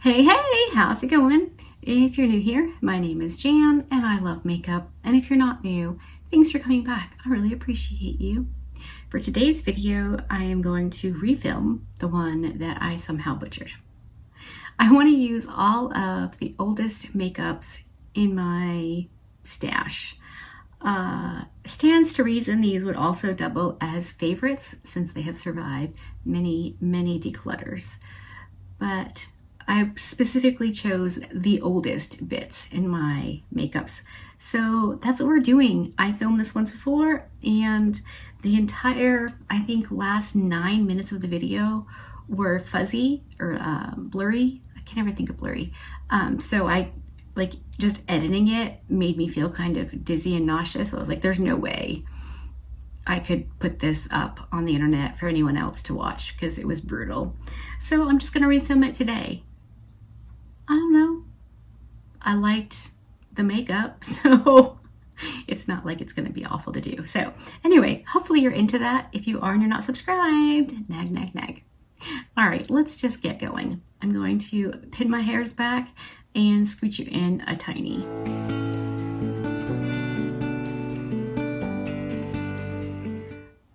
Hey, hey, how's it going? If you're new here, my name is Jan and I love makeup. And if you're not new, thanks for coming back. I really appreciate you. For today's video, I am going to refilm the one that I somehow butchered. I want to use all of the oldest makeups in my stash. Stands to reason these would also double as favorites since they have survived many declutters. But I specifically chose the oldest bits in my makeups. So that's what we're doing. I filmed this once before and the entire, I think, last 9 minutes of the video were fuzzy or blurry. I can never think of blurry. So I just editing it made me feel kind of dizzy and nauseous. So I was like, there's no way I could put this up on the internet for anyone else to watch because it was brutal. So I'm just gonna refilm it today. I don't know. I liked the makeup, so it's not like it's gonna be awful to do. So anyway, hopefully you're into that. If you are and you're not subscribed, nag. All right, let's just get going. I'm going to pin my hairs back and scooch you in a tiny.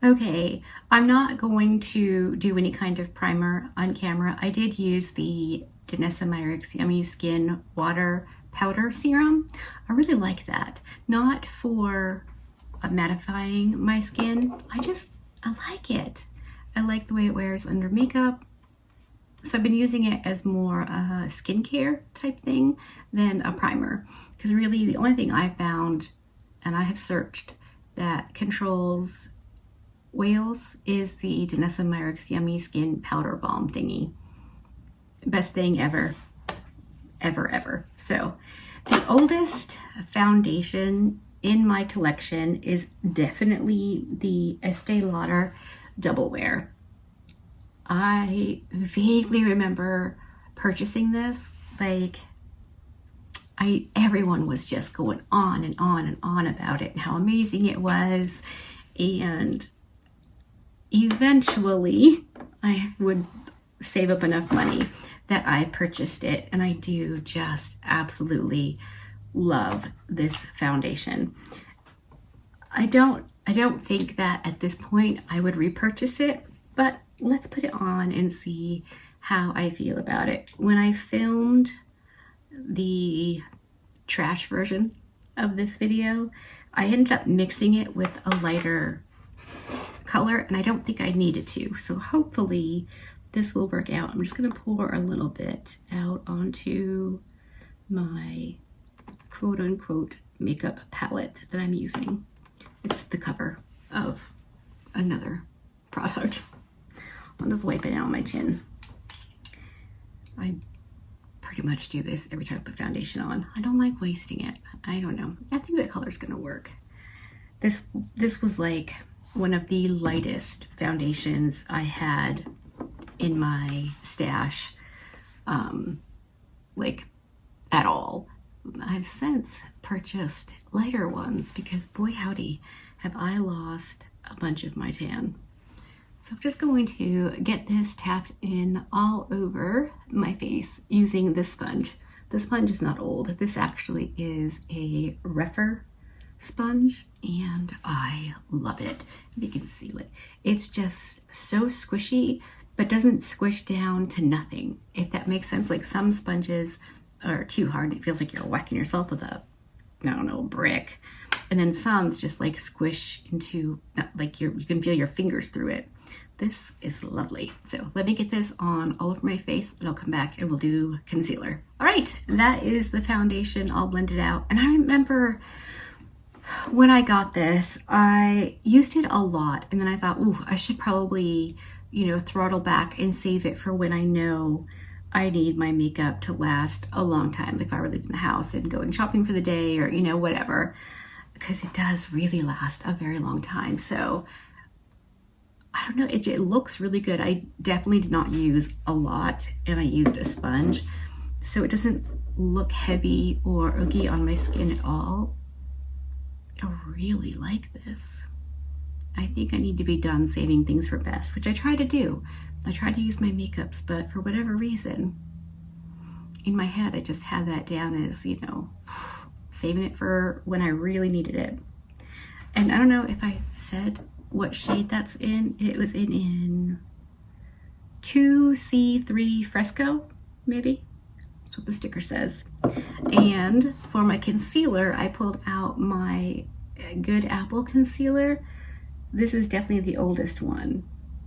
Okay, I'm not going to do any kind of primer on camera. I did use the Danessa Myricks Yummy Skin Water Powder Serum. I really like that. Not for mattifying my skin. I like it. I like the way it wears under makeup. So I've been using it as more a skincare type thing than a primer. Because really the only thing I found, and I have searched, that controls whales is the Danessa Myricks Yummy Skin Powder Balm thingy. Best thing ever. So the oldest foundation in my collection is definitely the Estee Lauder Double Wear. I vaguely remember purchasing this, everyone was just going on and on about it and how amazing it was, and eventually I would save up enough money that I purchased it, and I do just absolutely love this foundation. I don't think that at this point I would repurchase it, but let's put it on and see how I feel about it. When I filmed the trash version of this video, I ended up mixing it with a lighter color, and I don't think I needed to. So hopefully this will work out. I'm just gonna pour a little bit out onto my quote unquote makeup palette that I'm using. It's the cover of another product. I'll just wipe it out on my chin. I pretty much do this every time I put foundation on. I don't like wasting it. I don't know. I think the color's gonna work. This was like one of the lightest foundations I had in my stash, at all. I've since purchased lighter ones because boy howdy, have I lost a bunch of my tan. So I'm just going to get this tapped in all over my face using this sponge. The sponge is not old. This actually is a Rephr sponge and I love it. If you can see it, it's just so squishy, but doesn't squish down to nothing, if that makes sense. Like some sponges are too hard. It feels like you're whacking yourself with a, I don't know, brick. And then some just like squish into, like you can feel your fingers through it. This is lovely. So let me get this on all over my face and I'll come back and we'll do concealer. All right, that is the foundation all blended out. And I remember when I got this, I used it a lot. And then I thought, ooh, I should probably, throttle back and save it for when I know I need my makeup to last a long time. If I were leaving the house and going shopping for the day or, whatever, because it does really last a very long time. So I don't know, it looks really good. I definitely did not use a lot and I used a sponge. So it doesn't look heavy or ooky on my skin at all. I really like this. I think I need to be done saving things for best, which I try to do. I try to use my makeups, but for whatever reason, in my head, I just had that down as, you know, saving it for when I really needed it. And I don't know if I said what shade that's in. It was in 2C3 Fresco, maybe. That's what the sticker says. And for my concealer, I pulled out my Good Apple concealer. This is definitely the oldest one.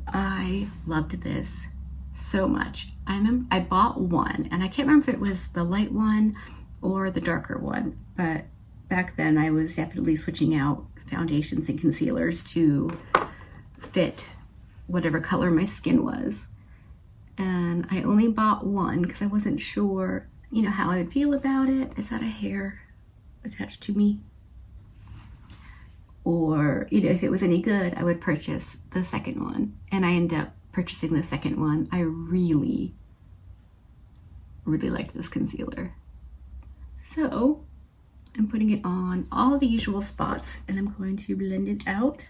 I loved this so much. I bought one, and I can't remember if it was the light one or the darker one, but back then I was definitely switching out foundations and concealers to fit whatever color my skin was. And I only bought one because I wasn't sure, you know, how I would feel about it. Is that a hair attached to me? Or, you know, if it was any good, I would purchase the second one. And I ended up purchasing the second one. I really, really liked this concealer. So I'm putting it on all the usual spots, and I'm going to blend it out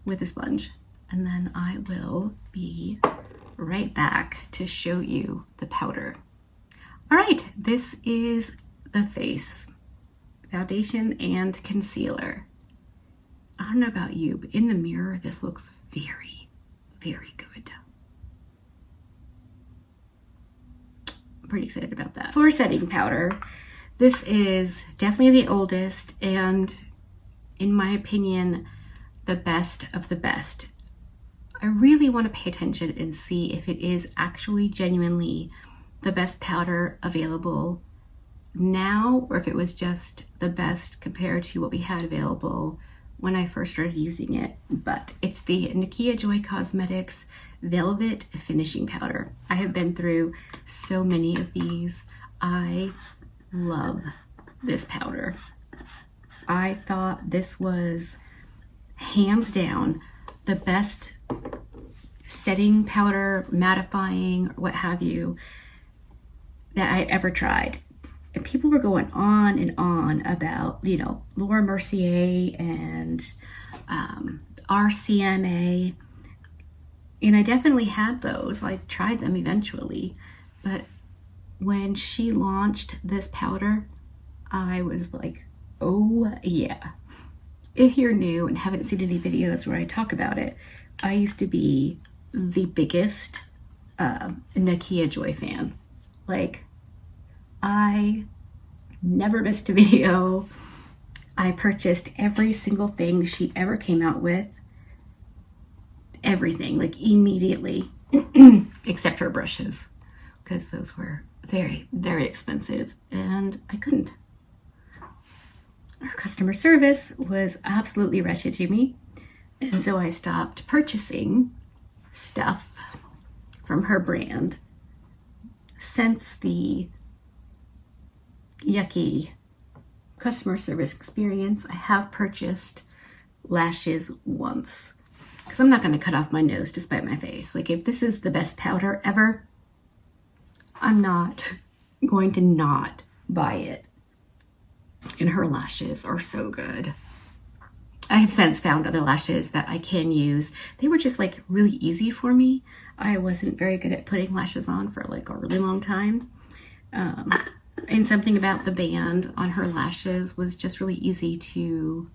with a sponge. And then I will be right back to show you the powder. All right, this is the face, foundation and concealer. I don't know about you, but in the mirror, this looks very, very good. I'm pretty excited about that. For setting powder, this is definitely the oldest and, in my opinion, the best of the best. I really want to pay attention and see if it is actually genuinely the best powder available now, or if it was just the best compared to what we had available when I first started using it. But it's the Nakia Joy Cosmetics Velvet Finishing Powder. I have been through so many of these. I love this powder. I thought this was hands down the best setting powder, mattifying, what have you, that I ever tried. And people were going on and on about, you know, Laura Mercier and RCMA. And I definitely had those. I tried them eventually. But when she launched this powder, I was like, oh yeah. If you're new and haven't seen any videos where I talk about it, I used to be the biggest Nakia Joy fan. Like, I never missed a video. I purchased every single thing she ever came out with. Everything, like immediately, except her brushes, because those were very, very expensive and I couldn't. Her customer service was absolutely wretched to me. And so I stopped purchasing stuff from her brand since the yucky customer service experience. I have purchased lashes once because I'm not going to cut off my nose to spite my face. Like, if this is the best powder ever, I'm not going to not buy it. And her lashes are so good. I have since found other lashes that I can use. They were just like really easy for me. I wasn't very good at putting lashes on for like a really long time. And something about the band on her lashes was just really easy to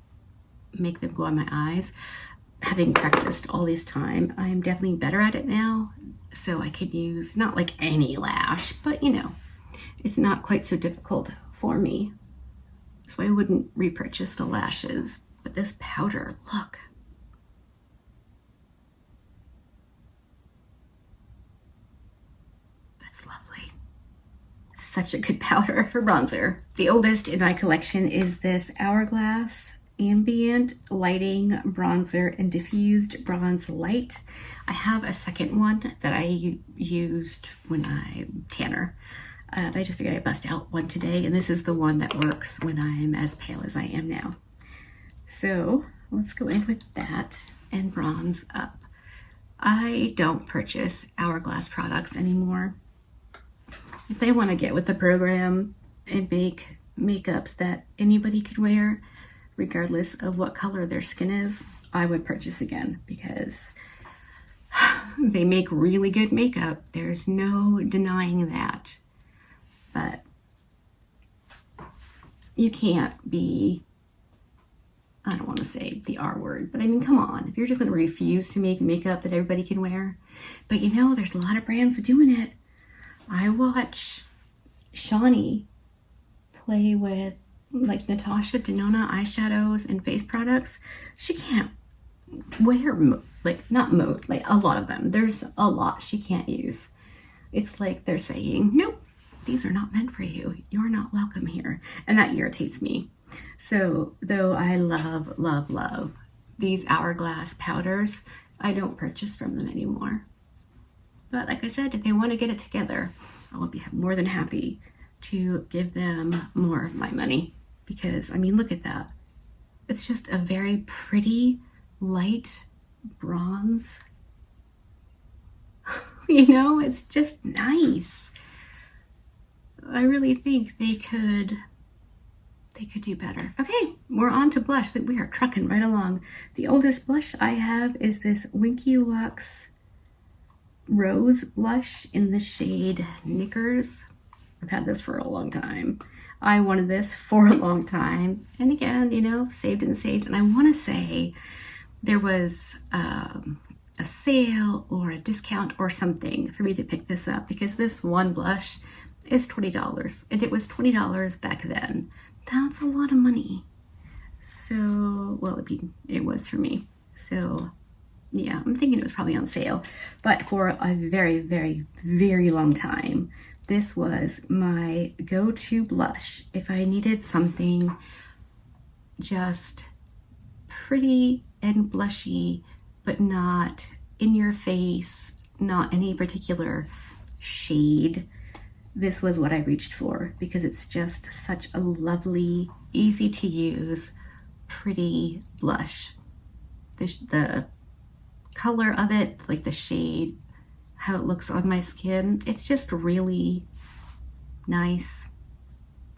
make them go on my eyes. Having practiced all this time, I'm definitely better at it now. So I could use not like any lash, but you know, it's not quite so difficult for me. So I wouldn't repurchase the lashes. But this powder, look. That's lovely. Such a good powder for bronzer. The oldest in my collection is this Hourglass Ambient Lighting Bronzer and Diffused Bronze Light. I have a second one that I used when I tanner. I just figured I'd bust out one today, and this is the one that works when I'm as pale as I am now. So let's go in with that and bronze up. I don't purchase Hourglass products anymore. If they want to get with the program and make makeups that anybody could wear, regardless of what color their skin is, I would purchase again because they make really good makeup. There's no denying that. But you can't be, I don't want to say the R word, but I mean, come on. If you're just going to refuse to make makeup that everybody can wear. But you know, there's a lot of brands doing it. I watch Shani play with like Natasha Denona eyeshadows and face products. She can't wear, like a lot of them. There's a lot she can't use. It's like they're saying, nope, these are not meant for you. You're not welcome here. And that irritates me. So though I love, love, love these Hourglass powders, I don't purchase from them anymore. But like I said, if they want to get it together, I will be more than happy to give them more of my money. Because, I mean, look at that. It's just a very pretty, light bronze. You know, it's just nice. I really think they could do better. Okay, we're on to blush. We are trucking right along. The oldest blush I have is this Winky Lux Rose blush in the shade Knickers. I've had this for a long time. I wanted this for a long time. And again, you know, saved and saved. And I want to say there was a sale or a discount or something for me to pick this up, because this one blush is $20 and it was $20 back then. That's a lot of money. So, well, it was for me. So yeah, I'm thinking it was probably on sale, but for a very, very, very long time, this was my go-to blush. If I needed something just pretty and blushy, but not in your face, not any particular shade, this was what I reached for, because it's just such a lovely, easy to use, pretty blush. The color of it, like the shade, how it looks on my skin, it's just really nice.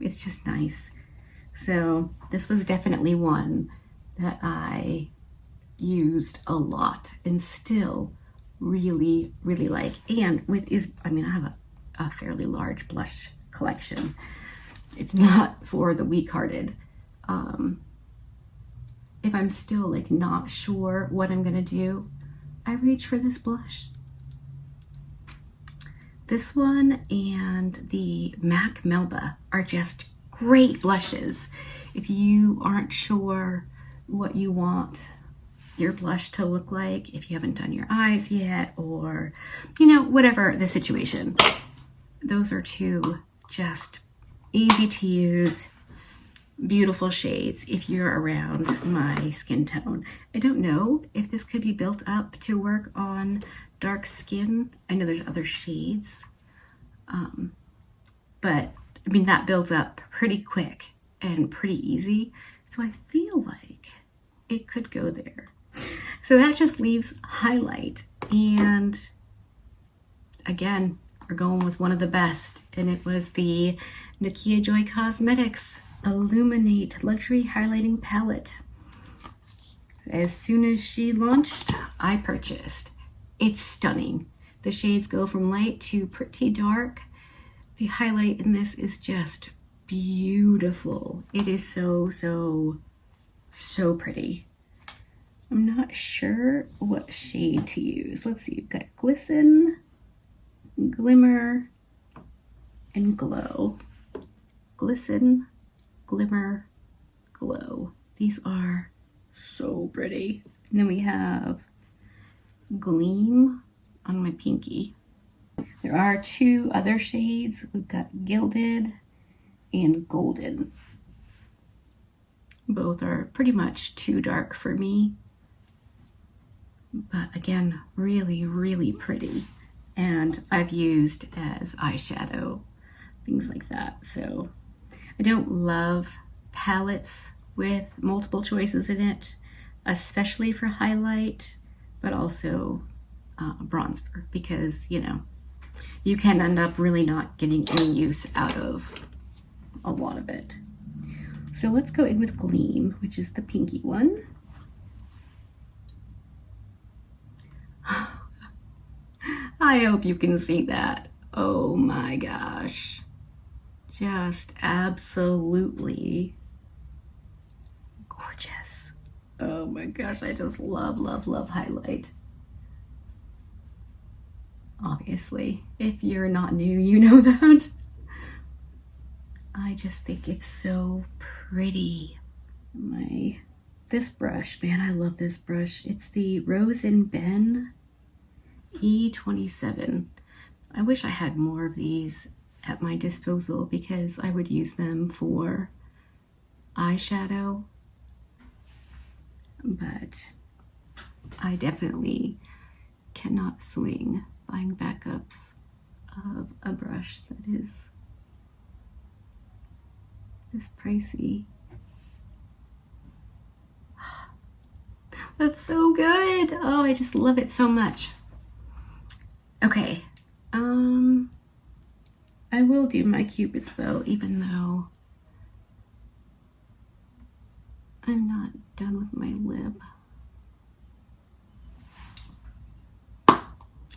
It's just nice. So this was definitely one that I used a lot and still really, really like. And I have a fairly large blush collection. It's not for the weak-hearted. If I'm still like not sure what I'm gonna do, I reach for this blush. This one and the MAC Melba are just great blushes. If you aren't sure what you want your blush to look like, if you haven't done your eyes yet, or, you know, whatever the situation, those are two just easy to use, beautiful shades if you're around my skin tone. I don't know if this could be built up to work on dark skin. I know there's other shades, but I mean, that builds up pretty quick and pretty easy. So I feel like it could go there. So that just leaves highlight. And again, we're going with one of the best, and it was the Nakia Joy Cosmetics Illuminate Luxury Highlighting Palette. As soon as she launched, I purchased. It's stunning. The shades go from light to pretty dark. The highlight in this is just beautiful. It is so, so, so pretty. I'm not sure what shade to use. Let's see, you've got Glisten, Glimmer, and Glow. Glisten, Glimmer, Glow. These are so pretty. And then we have Gleam on my pinky. There are two other shades. We've got Gilded and Golden. Both are pretty much too dark for me, but again, really, really pretty. And I've used as eyeshadow, things like that. So I don't love palettes with multiple choices in it, especially for highlight, but also bronzer, because, you know, you can end up really not getting any use out of a lot of it. So let's go in with Gleam, which is the pinky one. I hope you can see that. Oh my gosh. just absolutely gorgeous. Oh my gosh, I just love, love, love highlight. Obviously, if you're not new, you know that. I just think it's so pretty. This brush, man, I love this brush. It's the Rose and Ben E27. I wish I had more of these at my disposal because I would use them for eyeshadow, but I definitely cannot swing buying backups of a brush that is this pricey. That's so good. Oh, I just love it so much. Okay, I will do my Cupid's bow even though I'm not done with my lip. All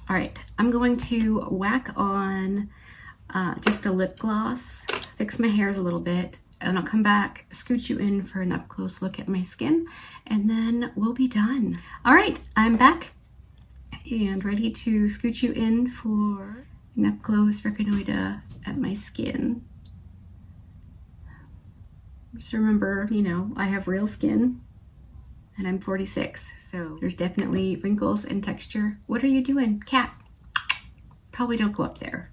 right, I'm going to whack on just a lip gloss, fix my hairs a little bit, and I'll come back, scoot you in for an up close look at my skin, and then we'll be done. All right, I'm back and ready to scoot you in for an up close reconnoiter at my skin. Just remember, you know, I have real skin and I'm 46, so there's definitely wrinkles and texture. What are you doing, cat? Probably don't go up there.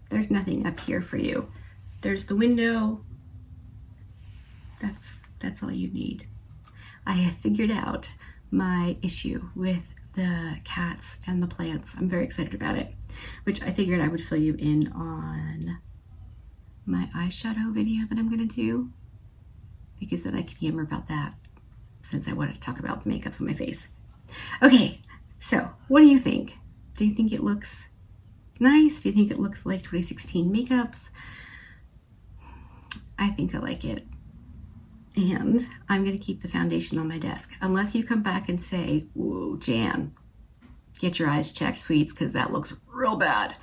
There's nothing up here for you. There's the window. That's all you need. I have figured out my issue with the cats and the plants. I'm very excited about it, which I figured I would fill you in on my eyeshadow video that I'm gonna do, because then I can yammer about that since I wanted to talk about the makeups on my face. Okay, so what do you think? Do you think it looks nice? Do you think it looks like 2016 makeups? I think I like it. And I'm gonna keep the foundation on my desk unless you come back and say, whoa, Jan, get your eyes checked, sweets, because that looks real bad.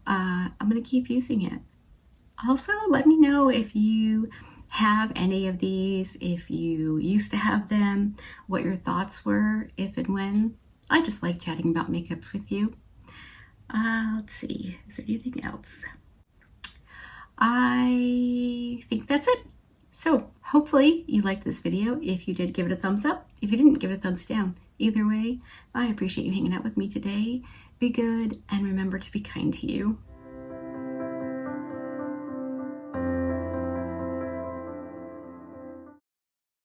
I'm gonna keep using it. Also, let me know if you have any of these, if you used to have them, what your thoughts were, if and when. I just like chatting about makeups with you. Let's see, is there anything else? I think that's it. So hopefully you liked this video. If you did, give it a thumbs up. If you didn't, give it a thumbs down. Either way, I appreciate you hanging out with me today. Be good and remember to be kind to you.